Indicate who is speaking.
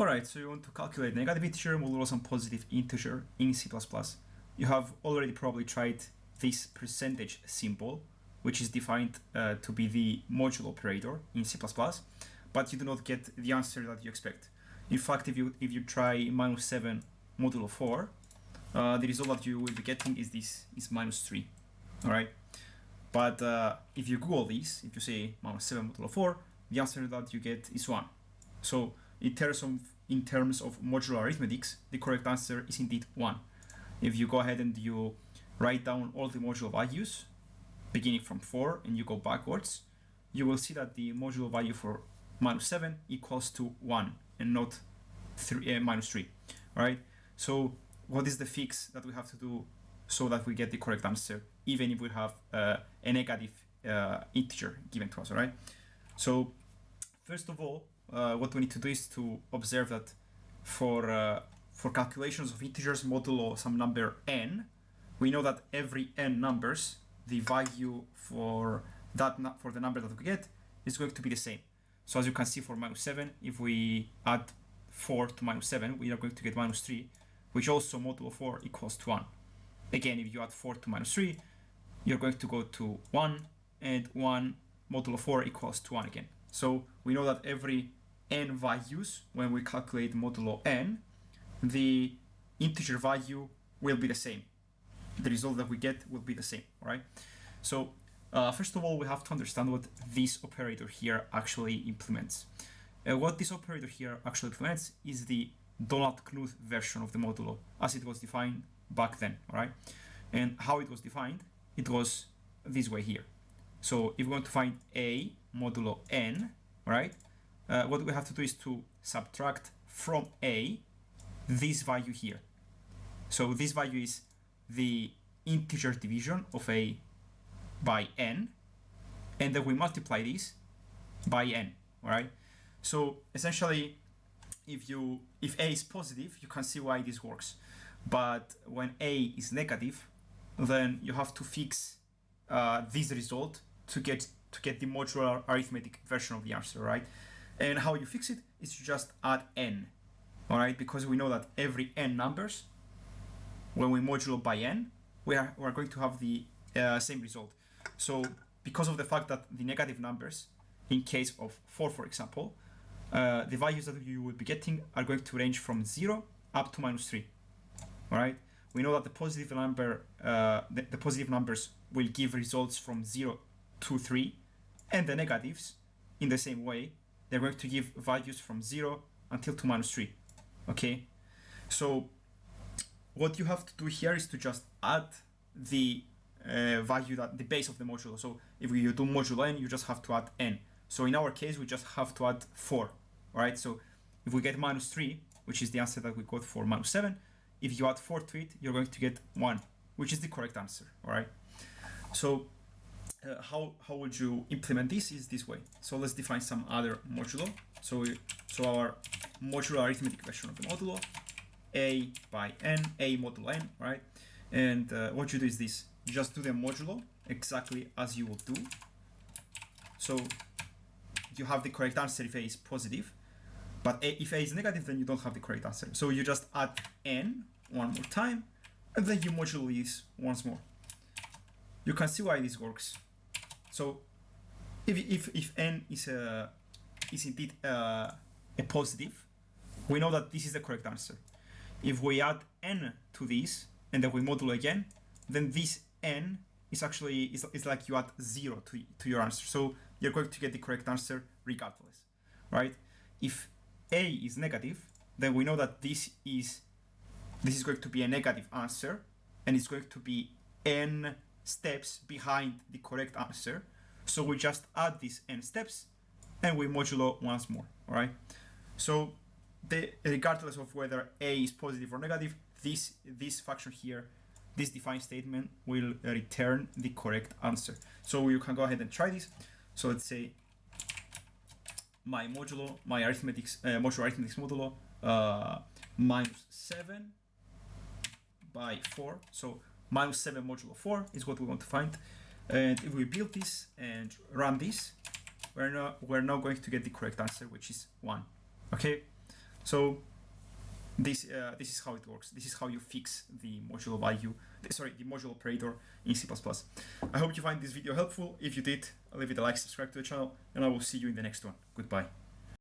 Speaker 1: Alright, so you want to calculate negative integer modulo some positive integer in C++. You have already probably tried this percentage symbol, which is defined to be the modulo operator in C++, but you do not get the answer that you expect. In fact, if you try -7 modulo 4, the result that you will be getting is -3. Alright, but if you Google this, if you say -7 modulo 4, the answer that you get is 1. So in terms of modular arithmetics, the correct answer is indeed 1. If you go ahead and you write down all the modulo values, beginning from 4, and you go backwards, you will see that the modulo value for -7 equals to 1 and not -3. All right. So what is the fix that we have to do so that we get the correct answer, even if we have a negative integer given to us? All right. So first of all, what we need to do is to observe that for calculations of integers modulo some number n, we know that every n numbers, the value for the number that we get is going to be the same. So as you can see, for -7, if we add 4 to -7, we are going to get -3, which also modulo 4 equals to 1. Again, if you add 4 to -3, you're going to go to 1, and 1 modulo 4 equals to 1 again. So we know that every n values, when we calculate modulo n, the integer value will be the same. The result that we get will be the same, right? So first of all, we have to understand what this operator here actually implements. What this operator here actually implements is the Donald Knuth version of the modulo as it was defined back then, all right? And how it was defined, it was this way here. So if we want to find a modulo n, right? What we have to do is to subtract from a this value here. So this value is the integer division of a by n, and then we multiply this by n. All right. So essentially, if a is positive, you can see why this works. But when a is negative, then you have to fix this result to get the modular arithmetic version of the answer, right? And how you fix it is to just add n, all right? Because we know that every n numbers, when we modulo by n, we are going to have the same result. So because of the fact that the negative numbers, in case of 4, for example, the values that you will be getting are going to range from 0 up to -3, all right? We know that the positive number, the positive numbers will give results from 0 to 3, and the negatives, in the same way, they're going to give values from 0 until to -3, okay? So what you have to do here is to just add the value, that the base of the modulo. So if you do modulo n, you just have to add n. So in our case, we just have to add 4, all right? So if we get -3, which is the answer that we got for -7, if you add 4 to it, you're going to get 1, which is the correct answer, all right? So how would you implement this is this way. So let's define some other modulo. So our modular arithmetic version of the modulo, a by n, a modulo n, right? And what you do is this. You just do the modulo exactly as you would do. So you have the correct answer if a is positive, but if a is negative, then you don't have the correct answer. So you just add n one more time, and then you modulo this once more. You can see why this works. So if n is indeed a positive, we know that this is the correct answer. If we add n to this and then we modulo again, then this n is actually is like you add 0 to your answer. So you're going to get the correct answer regardless, right? If a is negative, then we know that this is going to be a negative answer, and it's going to be n steps behind the correct answer. So we just add these n steps and we modulo once more, all right? So regardless of whether a is positive or negative, this function here, this define statement will return the correct answer. So you can go ahead and try this. So let's say my modulo, my arithmetics, modular arithmetics modulo, -7 by 4. So -7 modulo 4 is what we want to find. And if we build this and run this, we're now going to get the correct answer, which is 1. Okay, So this is how it works. This is how you fix the modulo value, the modulo operator in C++. I hope you find this video helpful. If you did, leave it a like, subscribe to the channel, and I will see you in the next one. Goodbye.